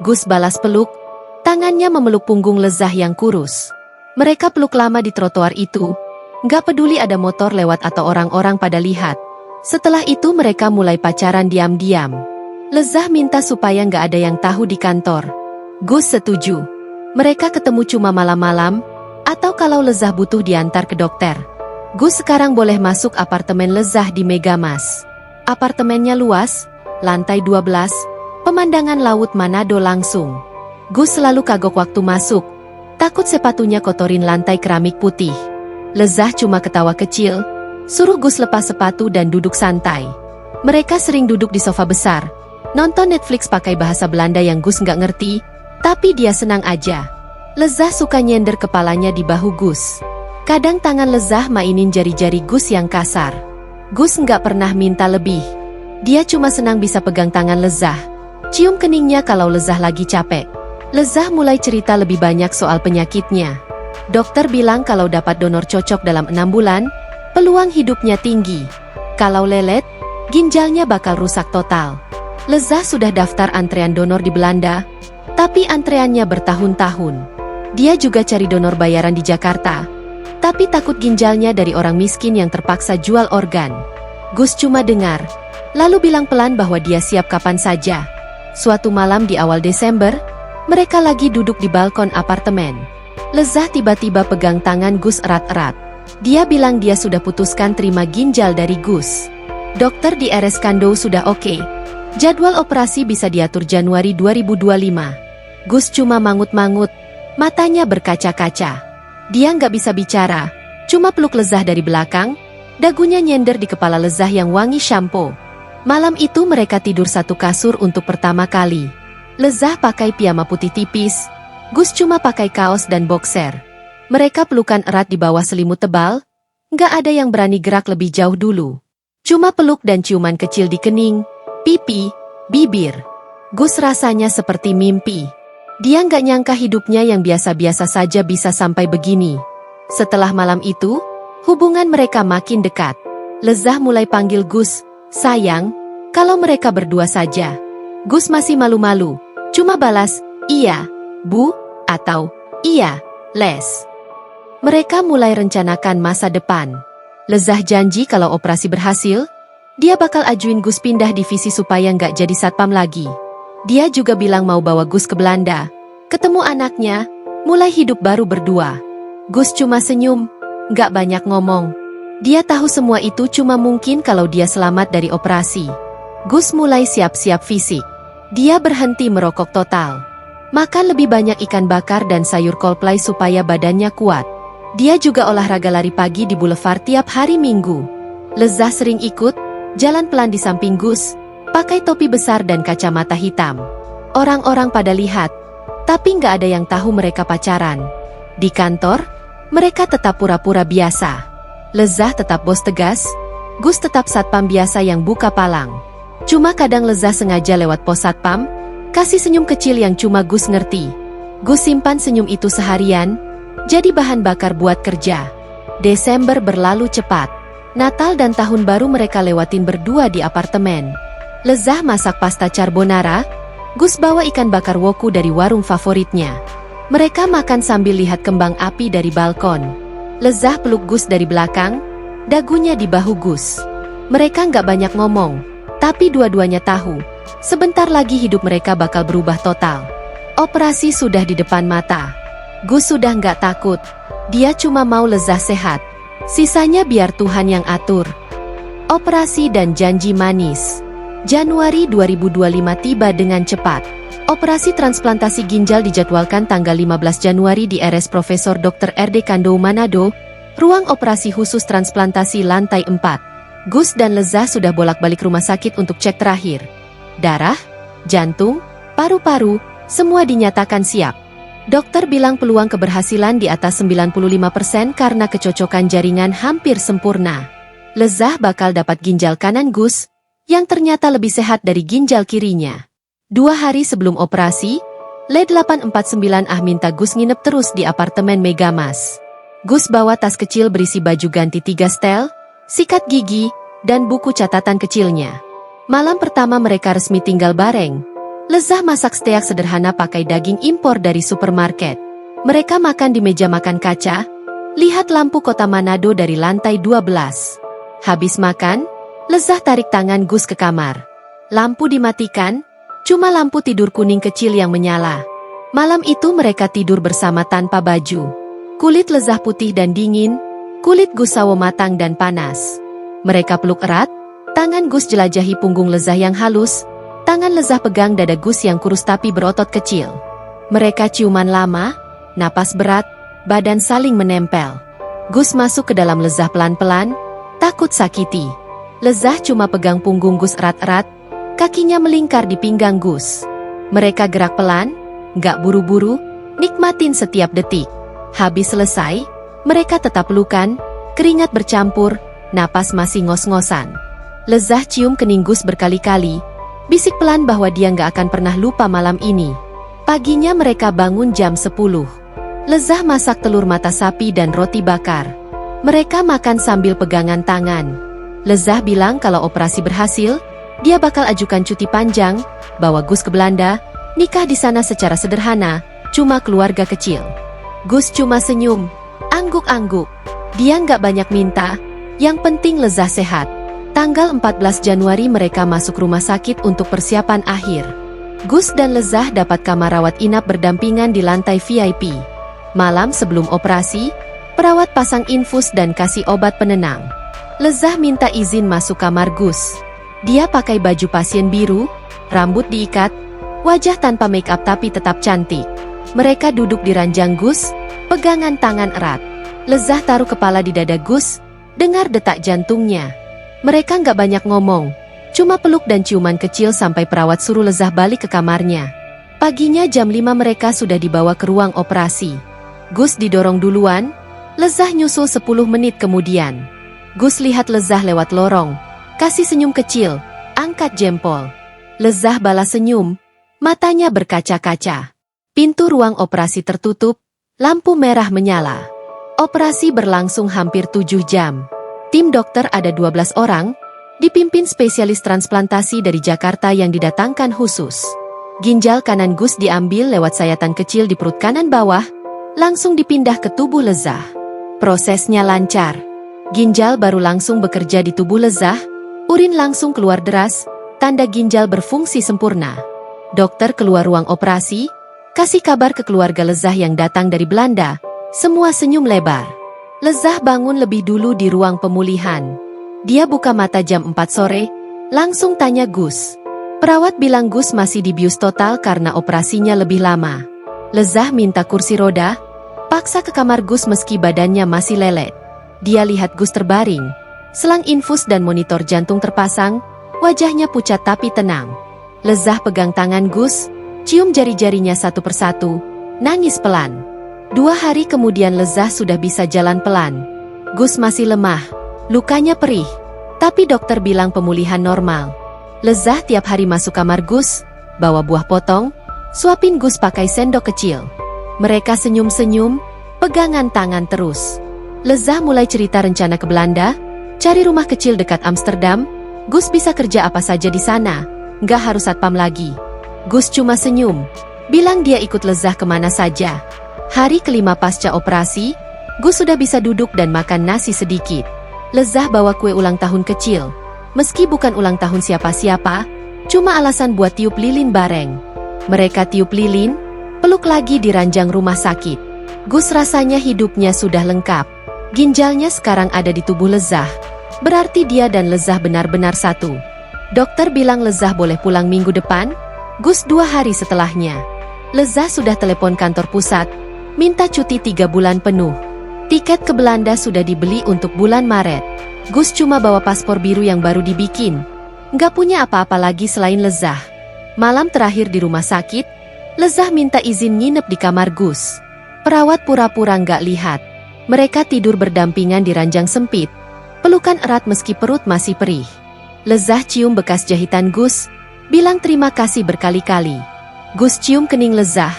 Gus balas peluk, tangannya memeluk punggung Lezah yang kurus. Mereka peluk lama di trotoar itu, nggak peduli ada motor lewat atau orang-orang pada lihat. Setelah itu mereka mulai pacaran diam-diam. Lezah minta supaya nggak ada yang tahu di kantor. Gus setuju. Mereka ketemu cuma malam-malam, atau kalau Lezah butuh diantar ke dokter. Gus sekarang boleh masuk apartemen Lezah di Megamas. Apartemennya luas, lantai 12, pemandangan laut Manado langsung. Gus selalu kagok waktu masuk, takut sepatunya kotorin lantai keramik putih. Lezah cuma ketawa kecil, suruh Gus lepas sepatu dan duduk santai. Mereka sering duduk di sofa besar, nonton Netflix pakai bahasa Belanda yang Gus nggak ngerti, tapi dia senang aja. Lezah suka nyender kepalanya di bahu Gus. Kadang tangan Lezah mainin jari-jari Gus yang kasar. Gus nggak pernah minta lebih. Dia cuma senang bisa pegang tangan Lezah, cium keningnya kalau Lezah lagi capek. Lezah mulai cerita lebih banyak soal penyakitnya. Dokter bilang kalau dapat donor cocok dalam 6 bulan, peluang hidupnya tinggi. Kalau lelet, ginjalnya bakal rusak total. Lezah sudah daftar antrean donor di Belanda, tapi antreannya bertahun-tahun. Dia juga cari donor bayaran di Jakarta, tapi takut ginjalnya dari orang miskin yang terpaksa jual organ. Gus cuma dengar, lalu bilang pelan bahwa dia siap kapan saja. Suatu malam di awal Desember, mereka lagi duduk di balkon apartemen. Lezah tiba-tiba pegang tangan Gus erat-erat. Dia bilang dia sudah putuskan terima ginjal dari Gus. Dokter di RS Kando sudah oke. Jadwal operasi bisa diatur Januari 2025. Gus cuma mangut-mangut, matanya berkaca-kaca. Dia nggak bisa bicara, cuma peluk Lezah dari belakang, dagunya nyender di kepala Lezah yang wangi shampoo. Malam itu mereka tidur satu kasur untuk pertama kali. Lezah pakai piyama putih tipis, Gus cuma pakai kaos dan boxer. Mereka pelukan erat di bawah selimut tebal, nggak ada yang berani gerak lebih jauh dulu. Cuma peluk dan ciuman kecil di kening, pipi, bibir. Gus rasanya seperti mimpi. Dia nggak nyangka hidupnya yang biasa-biasa saja bisa sampai begini. Setelah malam itu, hubungan mereka makin dekat. Lezah mulai panggil Gus, sayang, kalau mereka berdua saja. Gus masih malu-malu, cuma balas, iya, Bu, atau iya, Les. Mereka mulai rencanakan masa depan. Lezah janji kalau operasi berhasil, dia bakal ajuin Gus pindah divisi supaya nggak jadi satpam lagi. Dia juga bilang mau bawa Gus ke Belanda, ketemu anaknya, mulai hidup baru berdua. Gus cuma senyum, nggak banyak ngomong. Dia tahu semua itu cuma mungkin kalau dia selamat dari operasi. Gus mulai siap-siap fisik. Dia berhenti merokok total. Makan lebih banyak ikan bakar dan sayur Coldplay supaya badannya kuat. Dia juga olahraga lari pagi di boulevard tiap hari Minggu. Lezah sering ikut, jalan pelan di samping Gus, pakai topi besar dan kacamata hitam. Orang-orang pada lihat, tapi nggak ada yang tahu mereka pacaran. Di kantor, mereka tetap pura-pura biasa. Lezah tetap bos tegas, Gus tetap satpam biasa yang buka palang. Cuma kadang Lezah sengaja lewat pos satpam, kasih senyum kecil yang cuma Gus ngerti. Gus simpan senyum itu seharian, jadi bahan bakar buat kerja. Desember berlalu cepat. Natal dan Tahun Baru mereka lewatin berdua di apartemen. Lezah masak pasta carbonara, Gus bawa ikan bakar woku dari warung favoritnya. Mereka makan sambil lihat kembang api dari balkon. Lezah peluk Gus dari belakang, dagunya di bahu Gus. Mereka nggak banyak ngomong, tapi dua-duanya tahu, sebentar lagi hidup mereka bakal berubah total. Operasi sudah di depan mata. Gus sudah nggak takut, dia cuma mau Lezah sehat. Sisanya biar Tuhan yang atur. Operasi dan janji manis. Januari 2025 tiba dengan cepat. Operasi transplantasi ginjal dijadwalkan tanggal 15 Januari di RS Profesor Dr. RD Kando Manado, ruang operasi khusus transplantasi lantai 4. Gus dan Lezah sudah bolak-balik rumah sakit untuk cek terakhir. Darah, jantung, paru-paru, semua dinyatakan siap. Dokter bilang peluang keberhasilan di atas 95% karena kecocokan jaringan hampir sempurna. Lezah bakal dapat ginjal kanan Gus, yang ternyata lebih sehat dari ginjal kirinya. 2 hari sebelum operasi, LED 849 minta Gus nginep terus di apartemen Megamas. Gus bawa tas kecil berisi baju ganti 3 setel, sikat gigi, dan buku catatan kecilnya. Malam pertama mereka resmi tinggal bareng. Lezah masak steak sederhana pakai daging impor dari supermarket. Mereka makan di meja makan kaca, lihat lampu kota Manado dari lantai 12. Habis makan, Lezah tarik tangan Gus ke kamar. Lampu dimatikan, cuma lampu tidur kuning kecil yang menyala. Malam itu mereka tidur bersama tanpa baju. Kulit Lezah putih dan dingin, kulit Gus sawo matang dan panas. Mereka peluk erat, tangan Gus jelajahi punggung Lezah yang halus, tangan Lezah pegang dada Gus yang kurus tapi berotot kecil. Mereka ciuman lama, napas berat, badan saling menempel. Gus masuk ke dalam Lezah pelan-pelan, takut sakiti. Lezah cuma pegang punggung Gus erat-erat, kakinya melingkar di pinggang Gus. Mereka gerak pelan, nggak buru-buru, nikmatin setiap detik. Habis selesai, mereka tetap pelukan, keringat bercampur, napas masih ngos-ngosan. Lezah cium kening Gus berkali-kali, bisik pelan bahwa dia nggak akan pernah lupa malam ini. Paginya mereka bangun jam 10. Lezah masak telur mata sapi dan roti bakar. Mereka makan sambil pegangan tangan. Lezah bilang kalau operasi berhasil, dia bakal ajukan cuti panjang, bawa Gus ke Belanda, nikah di sana secara sederhana, cuma keluarga kecil. Gus cuma senyum, angguk-angguk. Dia nggak banyak minta, yang penting Lezah sehat. Tanggal 14 Januari mereka masuk rumah sakit untuk persiapan akhir. Gus dan Lezah dapat kamar rawat inap berdampingan di lantai VIP. Malam sebelum operasi, perawat pasang infus dan kasih obat penenang. Lezah minta izin masuk kamar Gus. Dia pakai baju pasien biru, rambut diikat, wajah tanpa make up tapi tetap cantik. Mereka duduk di ranjang Gus, pegangan tangan erat. Lezah taruh kepala di dada Gus, dengar detak jantungnya. Mereka nggak banyak ngomong, cuma peluk dan ciuman kecil sampai perawat suruh Lezah balik ke kamarnya. Paginya jam 5 mereka sudah dibawa ke ruang operasi. Gus didorong duluan, Lezah nyusul 10 menit kemudian. Gus lihat Lezah lewat lorong, kasih senyum kecil, angkat jempol. Lezah balas senyum, matanya berkaca-kaca. Pintu ruang operasi tertutup, lampu merah menyala. Operasi berlangsung hampir 7 jam. Tim dokter ada 12 orang, dipimpin spesialis transplantasi dari Jakarta yang didatangkan khusus. Ginjal kanan Gus diambil lewat sayatan kecil di perut kanan bawah, langsung dipindah ke tubuh Lezah. Prosesnya lancar. Ginjal baru langsung bekerja di tubuh Lezah, urin langsung keluar deras, tanda ginjal berfungsi sempurna. Dokter keluar ruang operasi, kasih kabar ke keluarga Lezah yang datang dari Belanda. Semua senyum lebar. Lezah bangun lebih dulu di ruang pemulihan. Dia buka mata jam 4 sore, langsung tanya Gus. Perawat bilang Gus masih dibius total karena operasinya lebih lama. Lezah minta kursi roda, paksa ke kamar Gus meski badannya masih lelet. Dia lihat Gus terbaring, selang infus dan monitor jantung terpasang, wajahnya pucat tapi tenang. Lezah pegang tangan Gus, cium jari-jarinya satu persatu, nangis pelan. 2 hari kemudian Lezah sudah bisa jalan pelan. Gus masih lemah, lukanya perih, tapi dokter bilang pemulihan normal. Lezah tiap hari masuk kamar Gus, bawa buah potong, suapin Gus pakai sendok kecil. Mereka senyum-senyum, pegangan tangan terus. Lezah mulai cerita rencana ke Belanda, cari rumah kecil dekat Amsterdam. Gus bisa kerja apa saja di sana, nggak harus satpam lagi. Gus cuma senyum, bilang dia ikut Lezah kemana saja. Hari kelima pasca operasi, Gus sudah bisa duduk dan makan nasi sedikit. Lezah bawa kue ulang tahun kecil. Meski bukan ulang tahun siapa-siapa, cuma alasan buat tiup lilin bareng. Mereka tiup lilin, peluk lagi di ranjang rumah sakit. Gus rasanya hidupnya sudah lengkap. Ginjalnya sekarang ada di tubuh Lezah. Berarti dia dan Lezah benar-benar satu. Dokter bilang Lezah boleh pulang minggu depan, Gus 2 hari setelahnya. Lezah sudah telepon kantor pusat, minta cuti 3 bulan penuh. Tiket ke Belanda sudah dibeli untuk bulan Maret. Gus cuma bawa paspor biru yang baru dibikin. Nggak punya apa-apa lagi selain Lezah. Malam terakhir di rumah sakit, Lezah minta izin nginep di kamar Gus. Perawat pura-pura nggak lihat. Mereka tidur berdampingan di ranjang sempit. Pelukan erat meski perut masih perih. Lezah cium bekas jahitan Gus, bilang terima kasih berkali-kali. Gus cium kening Lezah,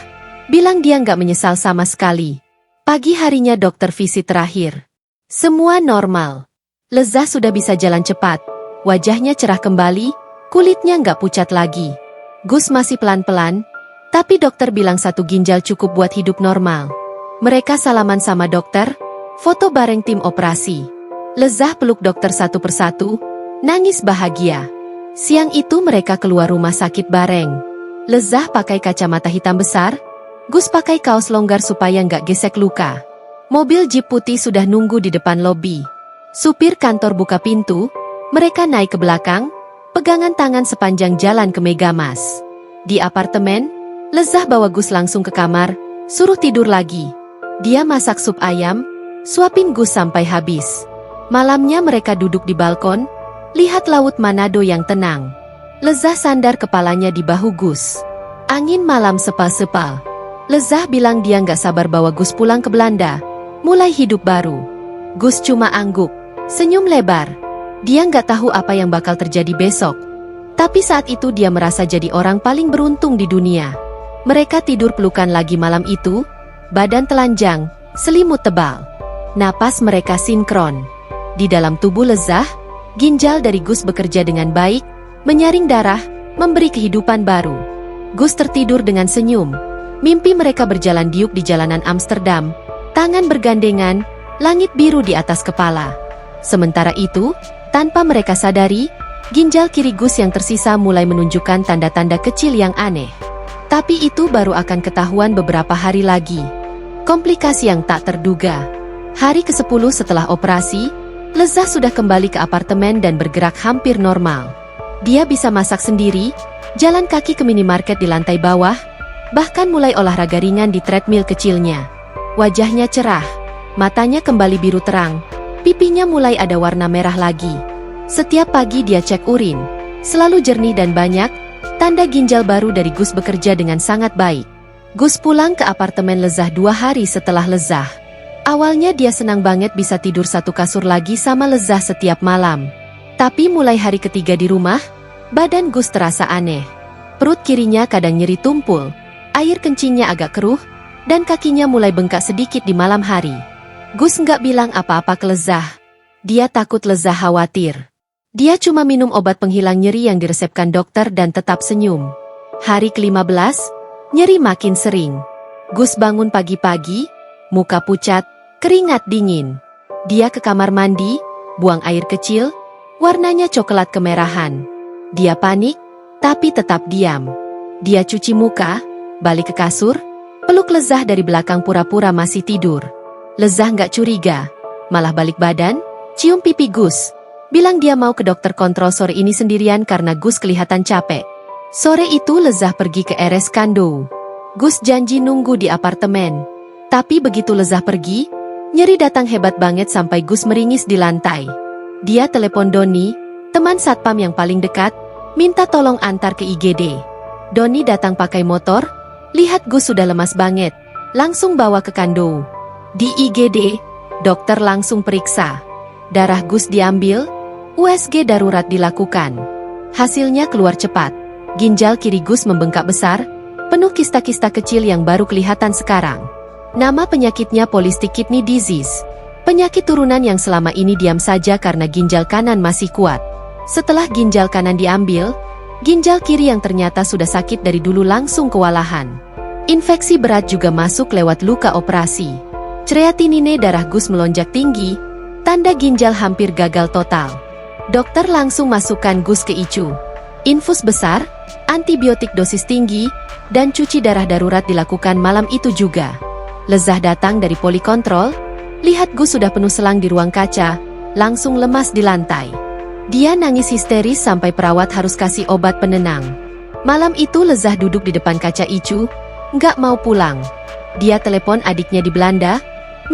bilang dia nggak menyesal sama sekali. Pagi harinya dokter visit terakhir. Semua normal. Lezah sudah bisa jalan cepat. Wajahnya cerah kembali, kulitnya nggak pucat lagi. Gus masih pelan-pelan, tapi dokter bilang 1 ginjal cukup buat hidup normal. Mereka salaman sama dokter, foto bareng tim operasi. Lezah peluk dokter satu persatu, nangis bahagia. Siang itu mereka keluar rumah sakit bareng. Lezah pakai kacamata hitam besar, Gus pakai kaos longgar supaya nggak gesek luka. Mobil jeep putih sudah nunggu di depan lobi. Supir kantor buka pintu, mereka naik ke belakang, pegangan tangan sepanjang jalan ke Megamas. Di apartemen, Lezah bawa Gus langsung ke kamar, suruh tidur lagi. Dia masak sup ayam, suapin Gus sampai habis. Malamnya mereka duduk di balkon, lihat laut Manado yang tenang. Lezah sandar kepalanya di bahu Gus. Angin malam sepal-sepal. Lezah bilang dia nggak sabar bawa Gus pulang ke Belanda, mulai hidup baru. Gus cuma angguk, senyum lebar. Dia nggak tahu apa yang bakal terjadi besok. Tapi saat itu dia merasa jadi orang paling beruntung di dunia. Mereka tidur pelukan lagi malam itu, badan telanjang, selimut tebal. Napas mereka sinkron. Di dalam tubuh Lezah, ginjal dari Gus bekerja dengan baik, menyaring darah, memberi kehidupan baru. Gus tertidur dengan senyum. Mimpi mereka berjalan diuk di jalanan Amsterdam, tangan bergandengan, langit biru di atas kepala. Sementara itu, tanpa mereka sadari, ginjal kiri Gus yang tersisa mulai menunjukkan tanda-tanda kecil yang aneh. Tapi itu baru akan ketahuan beberapa hari lagi. Komplikasi yang tak terduga. Hari ke-10 setelah operasi, Lezah sudah kembali ke apartemen dan bergerak hampir normal. Dia bisa masak sendiri, jalan kaki ke minimarket di lantai bawah, bahkan mulai olahraga ringan di treadmill kecilnya. Wajahnya cerah, matanya kembali biru terang, pipinya mulai ada warna merah lagi. Setiap pagi dia cek urin, selalu jernih dan banyak, tanda ginjal baru dari Gus bekerja dengan sangat baik. Gus pulang ke apartemen Lezah 2 hari setelah Lezah. Awalnya dia senang banget bisa tidur satu kasur lagi sama Lezah setiap malam. Tapi mulai hari ketiga di rumah, badan Gus terasa aneh. Perut kirinya kadang nyeri tumpul, air kencingnya agak keruh, dan kakinya mulai bengkak sedikit di malam hari. Gus nggak bilang apa-apa ke Lezah. Dia takut Lezah khawatir. Dia cuma minum obat penghilang nyeri yang diresepkan dokter dan tetap senyum. Hari ke-15, nyeri makin sering. Gus bangun pagi-pagi, muka pucat, keringat dingin. Dia ke kamar mandi, buang air kecil, warnanya coklat kemerahan. Dia panik, tapi tetap diam. Dia cuci muka, balik ke kasur, peluk Lezah dari belakang pura-pura masih tidur. Lezah nggak curiga, malah balik badan, cium pipi Gus. Bilang dia mau ke dokter kontrol sore ini sendirian karena Gus kelihatan capek. Sore itu Lezah pergi ke RS Kando. Gus janji nunggu di apartemen. Tapi begitu Lezah pergi, nyeri datang hebat banget sampai Gus meringis di lantai. Dia telepon Doni, teman satpam yang paling dekat, minta tolong antar ke IGD. Doni datang pakai motor, lihat Gus sudah lemas banget, langsung bawa ke Kando. Di IGD, dokter langsung periksa. Darah Gus diambil, USG darurat dilakukan. Hasilnya keluar cepat. Ginjal kiri Gus membengkak besar, penuh kista-kista kecil yang baru kelihatan sekarang. Nama penyakitnya polycystic kidney disease. Penyakit turunan yang selama ini diam saja karena ginjal kanan masih kuat. Setelah ginjal kanan diambil, ginjal kiri yang ternyata sudah sakit dari dulu langsung kewalahan. Infeksi berat juga masuk lewat luka operasi. Kreatinine darah Gus melonjak tinggi, tanda ginjal hampir gagal total. Dokter langsung masukkan Gus ke ICU. Infus besar, antibiotik dosis tinggi, dan cuci darah darurat dilakukan malam itu juga. Lezah datang dari polikontrol, lihat Gus sudah penuh selang di ruang kaca, langsung lemas di lantai. Dia nangis histeris sampai perawat harus kasih obat penenang. Malam itu Lezah duduk di depan kaca ICU, nggak mau pulang. Dia telepon adiknya di Belanda,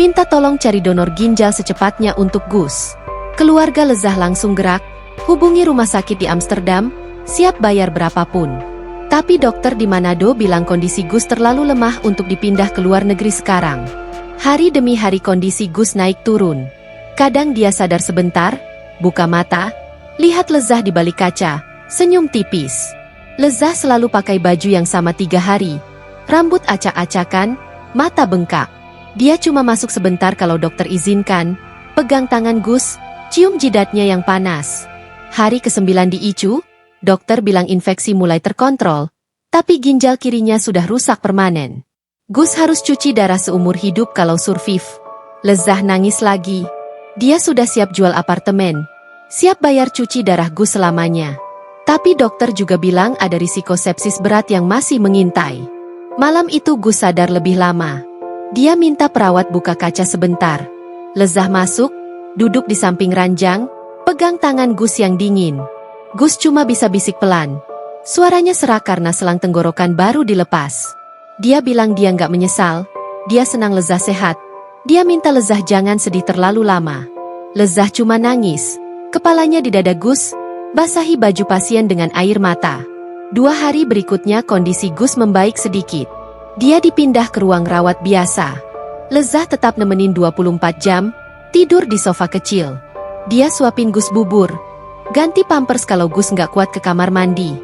minta tolong cari donor ginjal secepatnya untuk Gus. Keluarga Lezah langsung gerak, hubungi rumah sakit di Amsterdam, siap bayar berapapun. Tapi dokter di Manado bilang kondisi Gus terlalu lemah untuk dipindah ke luar negeri sekarang. Hari demi hari kondisi Gus naik turun. Kadang dia sadar sebentar, buka mata, lihat Lezah di balik kaca, senyum tipis. Lezah selalu pakai baju yang sama 3 hari. Rambut acak-acakan, mata bengkak. Dia cuma masuk sebentar kalau dokter izinkan, pegang tangan Gus, cium jidatnya yang panas. Hari ke-9 di ICU, dokter bilang infeksi mulai terkontrol, tapi ginjal kirinya sudah rusak permanen. Gus harus cuci darah seumur hidup kalau survive. Lezah nangis lagi. Dia sudah siap jual apartemen, siap bayar cuci darah Gus selamanya. Tapi dokter juga bilang ada risiko sepsis berat yang masih mengintai. Malam itu Gus sadar lebih lama. Dia minta perawat buka kaca sebentar. Lezah masuk, duduk di samping ranjang, pegang tangan Gus yang dingin. Gus cuma bisa bisik pelan. Suaranya serak karena selang tenggorokan baru dilepas. Dia bilang dia nggak menyesal, dia senang Lezah sehat. Dia minta Lezah jangan sedih terlalu lama. Lezah cuma nangis. Kepalanya di dada Gus, basahi baju pasien dengan air mata. 2 hari berikutnya kondisi Gus membaik sedikit. Dia dipindah ke ruang rawat biasa. Lezah tetap nemenin 24 jam, tidur di sofa kecil. Dia suapin Gus bubur, ganti pampers kalau Gus nggak kuat ke kamar mandi.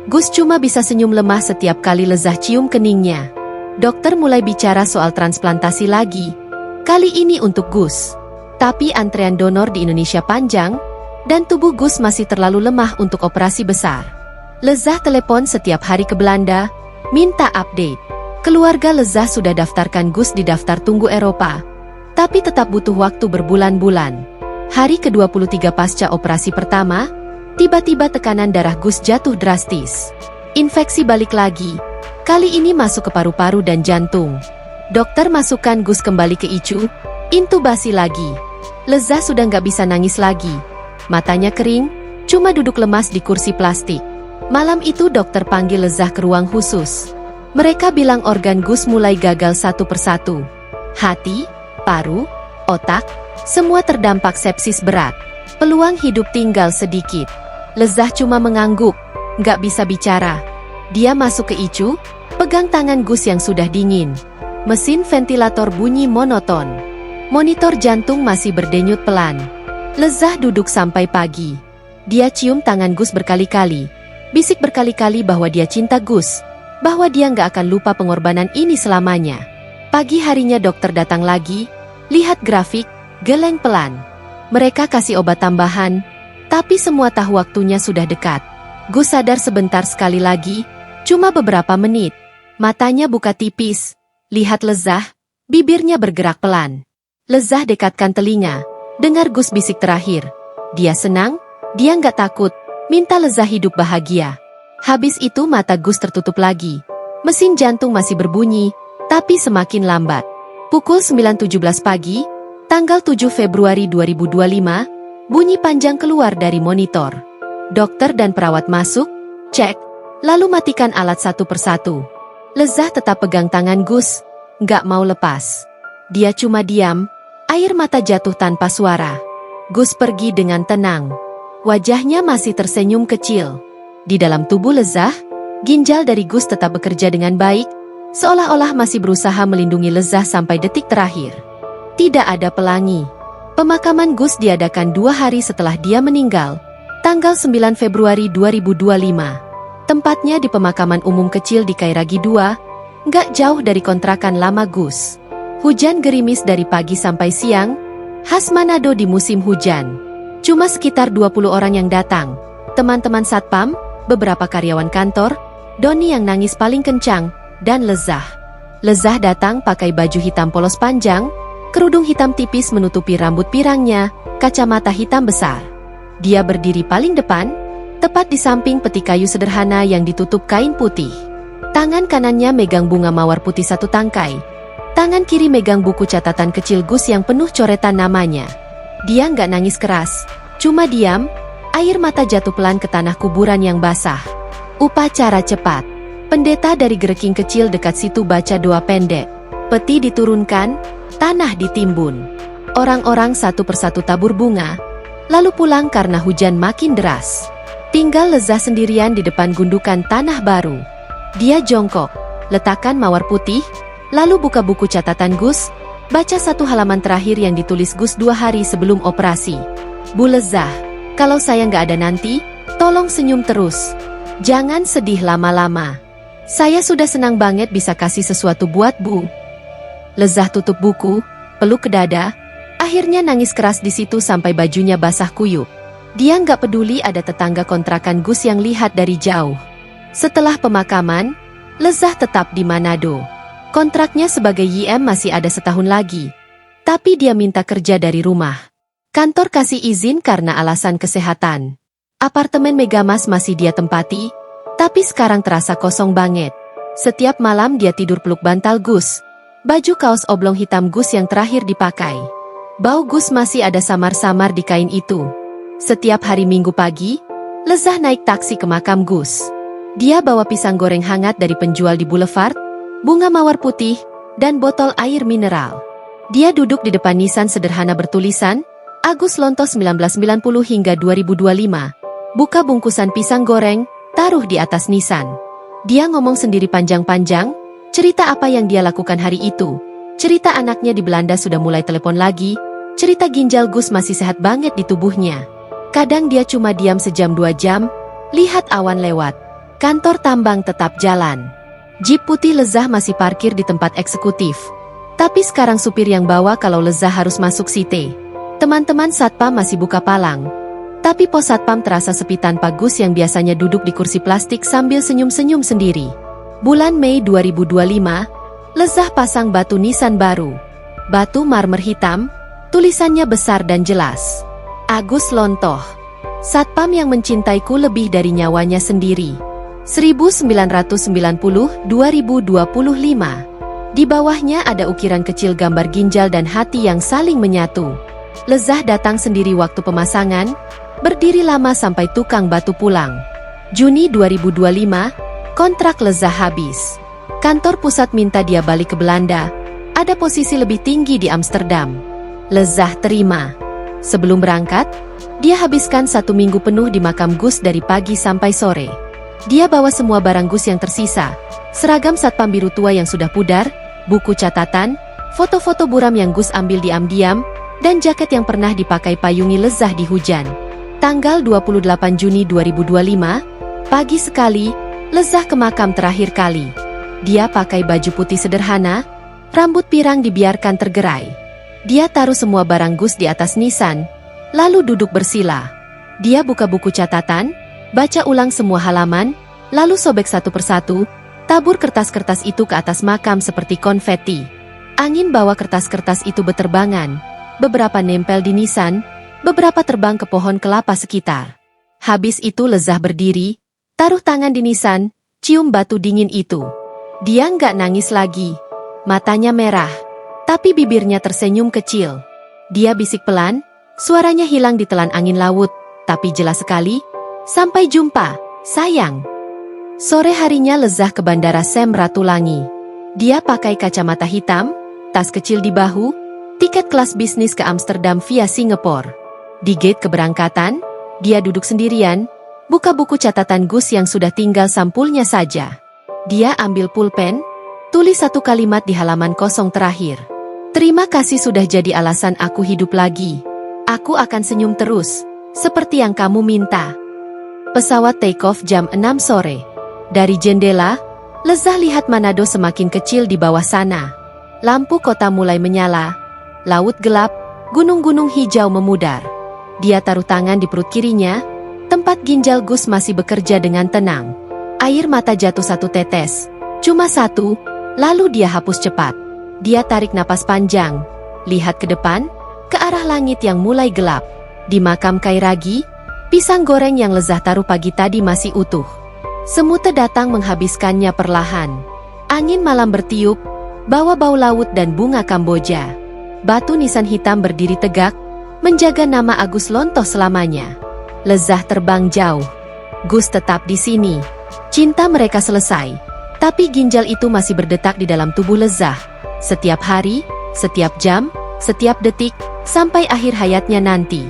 Gus cuma bisa senyum lemah setiap kali Lezah cium keningnya. Dokter mulai bicara soal transplantasi lagi. Kali ini untuk Gus. Tapi antrean donor di Indonesia panjang, dan tubuh Gus masih terlalu lemah untuk operasi besar. Lezah telepon setiap hari ke Belanda, minta update. Keluarga Lezah sudah daftarkan Gus di daftar tunggu Eropa. Tapi tetap butuh waktu berbulan-bulan. Hari ke-23 pasca operasi pertama, tiba-tiba tekanan darah Gus jatuh drastis. Infeksi balik lagi. Kali ini masuk ke paru-paru dan jantung. Dokter masukkan Gus kembali ke ICU, intubasi lagi. Lezah sudah nggak bisa nangis lagi. Matanya kering, cuma duduk lemas di kursi plastik. Malam itu dokter panggil Lezah ke ruang khusus. Mereka bilang organ Gus mulai gagal satu persatu. Hati, paru, otak, semua terdampak sepsis berat. Peluang hidup tinggal sedikit. Lezah cuma mengangguk, nggak bisa bicara. Dia masuk ke ICU, pegang tangan Gus yang sudah dingin. Mesin ventilator bunyi monoton. Monitor jantung masih berdenyut pelan. Lezah duduk sampai pagi. Dia cium tangan Gus berkali-kali. Bisik berkali-kali bahwa dia cinta Gus, bahwa dia nggak akan lupa pengorbanan ini selamanya. Pagi harinya dokter datang lagi, lihat grafik, geleng pelan. Mereka kasih obat tambahan, tapi semua tahu waktunya sudah dekat. Gus sadar sebentar sekali lagi, cuma beberapa menit. Matanya buka tipis, lihat Lezah, bibirnya bergerak pelan. Lezah dekatkan telinga, dengar Gus bisik terakhir. Dia senang, dia nggak takut. Minta Lezah hidup bahagia. Habis itu mata Gus tertutup lagi. Mesin jantung masih berbunyi, tapi semakin lambat. Pukul 9.17 pagi, tanggal 7 Februari 2025, bunyi panjang keluar dari monitor. Dokter dan perawat masuk, cek, lalu matikan alat satu persatu. Lezah tetap pegang tangan Gus, nggak mau lepas. Dia cuma diam, air mata jatuh tanpa suara. Gus pergi dengan tenang. Wajahnya masih tersenyum kecil. Di dalam tubuh Lezah, ginjal dari Gus tetap bekerja dengan baik, seolah-olah masih berusaha melindungi Lezah sampai detik terakhir. Tidak ada pelangi. Pemakaman Gus diadakan 2 hari setelah dia meninggal, tanggal 9 Februari 2025. Tempatnya di pemakaman umum kecil di Kairagi 2, nggak jauh dari kontrakan lama Gus. Hujan gerimis dari pagi sampai siang, khas Manado di musim hujan. Cuma sekitar 20 orang yang datang. Teman-teman satpam, beberapa karyawan kantor, Doni yang nangis paling kencang, dan Lezah. Lezah datang pakai baju hitam polos panjang, kerudung hitam tipis menutupi rambut pirangnya, kacamata hitam besar. Dia berdiri paling depan, tepat di samping peti kayu sederhana yang ditutup kain putih. Tangan kanannya megang bunga mawar putih 1 tangkai. Tangan kiri megang buku catatan kecil Gus yang penuh coretan namanya. Dia nggak nangis keras, cuma diam, air mata jatuh pelan ke tanah kuburan yang basah. Upacara cepat. Pendeta dari gereking kecil dekat situ baca doa pendek. Peti diturunkan, tanah ditimbun. Orang-orang satu persatu tabur bunga, lalu pulang karena hujan makin deras. Tinggal Lezah sendirian di depan gundukan tanah baru. Dia jongkok, letakkan mawar putih, lalu buka buku catatan Gus, baca 1 halaman terakhir yang ditulis Gus 2 hari sebelum operasi. Bu Lezah, kalau saya nggak ada nanti, tolong senyum terus. Jangan sedih lama-lama. Saya sudah senang banget bisa kasih sesuatu buat Bu. Lezah tutup buku, peluk ke dada, akhirnya nangis keras di situ sampai bajunya basah kuyup. Dia nggak peduli ada tetangga kontrakan Gus yang lihat dari jauh. Setelah pemakaman, Lezah tetap di Manado. Kontraknya sebagai YM masih ada setahun lagi. Tapi dia minta kerja dari rumah. Kantor kasih izin karena alasan kesehatan. Apartemen Megamas masih dia tempati, tapi sekarang terasa kosong banget. Setiap malam dia tidur peluk bantal Gus. Baju kaos oblong hitam Gus yang terakhir dipakai. Bau Gus masih ada samar-samar di kain itu. Setiap hari Minggu pagi, Lezah naik taksi ke makam Gus. Dia bawa pisang goreng hangat dari penjual di Boulevard, bunga mawar putih, dan botol air mineral. Dia duduk di depan nisan sederhana bertulisan, Agus Lonto 1990 hingga 2025. Buka bungkusan pisang goreng, taruh di atas nisan. Dia ngomong sendiri panjang-panjang, cerita apa yang dia lakukan hari itu. Cerita anaknya di Belanda sudah mulai telepon lagi, cerita ginjal Gus masih sehat banget di tubuhnya. Kadang dia cuma diam sejam 2 jam, lihat awan lewat. Kantor tambang tetap jalan. Jeep putih Lezah masih parkir di tempat eksekutif. Tapi sekarang supir yang bawa kalau Lezah harus masuk site. Teman-teman satpam masih buka palang. Tapi pos satpam terasa sepi tanpa Gus yang biasanya duduk di kursi plastik sambil senyum-senyum sendiri. Bulan Mei 2025, Lezah pasang batu nisan baru. Batu marmer hitam, tulisannya besar dan jelas. Agus Lontoh, satpam yang mencintaiku lebih dari nyawanya sendiri. 1990-2025. Di bawahnya ada ukiran kecil gambar ginjal dan hati yang saling menyatu. Lezah datang sendiri waktu pemasangan, berdiri lama sampai tukang batu pulang. Juni 2025, kontrak Lezah habis. Kantor pusat minta dia balik ke Belanda. Ada posisi lebih tinggi di Amsterdam. Lezah terima. Sebelum berangkat, dia habiskan 1 minggu penuh di makam Gus dari pagi sampai sore. Dia bawa semua barang Gus yang tersisa. Seragam satpam biru tua yang sudah pudar, buku catatan, foto-foto buram yang Gus ambil diam-diam, dan jaket yang pernah dipakai payungi Lezah di hujan. Tanggal 28 Juni 2025, pagi sekali, Lezah ke makam terakhir kali. Dia pakai baju putih sederhana, rambut pirang dibiarkan tergerai. Dia taruh semua barang Gus di atas nisan, lalu duduk bersila. Dia buka buku catatan, baca ulang semua halaman, lalu sobek satu persatu, tabur kertas-kertas itu ke atas makam seperti konfeti. Angin bawa kertas-kertas itu beterbangan, beberapa nempel di nisan, beberapa terbang ke pohon kelapa sekitar. Habis itu Lezah berdiri, taruh tangan di nisan, cium batu dingin itu. Dia nggak nangis lagi. Matanya merah, tapi bibirnya tersenyum kecil. Dia bisik pelan, suaranya hilang ditelan angin laut, tapi jelas sekali, "Sampai jumpa, sayang." Sore harinya Lezah ke Bandara Sam Ratulangi. Dia pakai kacamata hitam, tas kecil di bahu, tiket kelas bisnis ke Amsterdam via Singapura. Di gate keberangkatan, dia duduk sendirian, buka buku catatan Gus yang sudah tinggal sampulnya saja. Dia ambil pulpen, tulis satu kalimat di halaman kosong terakhir. "Terima kasih sudah jadi alasan aku hidup lagi. Aku akan senyum terus, seperti yang kamu minta." Pesawat take off jam 6 sore. Dari jendela, Lezah lihat Manado semakin kecil di bawah sana. Lampu kota mulai menyala, laut gelap, gunung-gunung hijau memudar. Dia taruh tangan di perut kirinya, tempat ginjal Gus masih bekerja dengan tenang. Air mata jatuh satu tetes, cuma satu, lalu dia hapus cepat. Dia tarik napas panjang, lihat ke depan, ke arah langit yang mulai gelap. Di makam Kairagi, pisang goreng yang Lezah taruh pagi tadi masih utuh. Semute datang menghabiskannya perlahan. Angin malam bertiup, bawa bau laut dan bunga Kamboja. Batu nisan hitam berdiri tegak, menjaga nama Agus Lontoh selamanya. Lezah terbang jauh. Gus tetap di sini. Cinta mereka selesai. Tapi ginjal itu masih berdetak di dalam tubuh Lezah. Setiap hari, setiap jam, setiap detik, sampai akhir hayatnya nanti.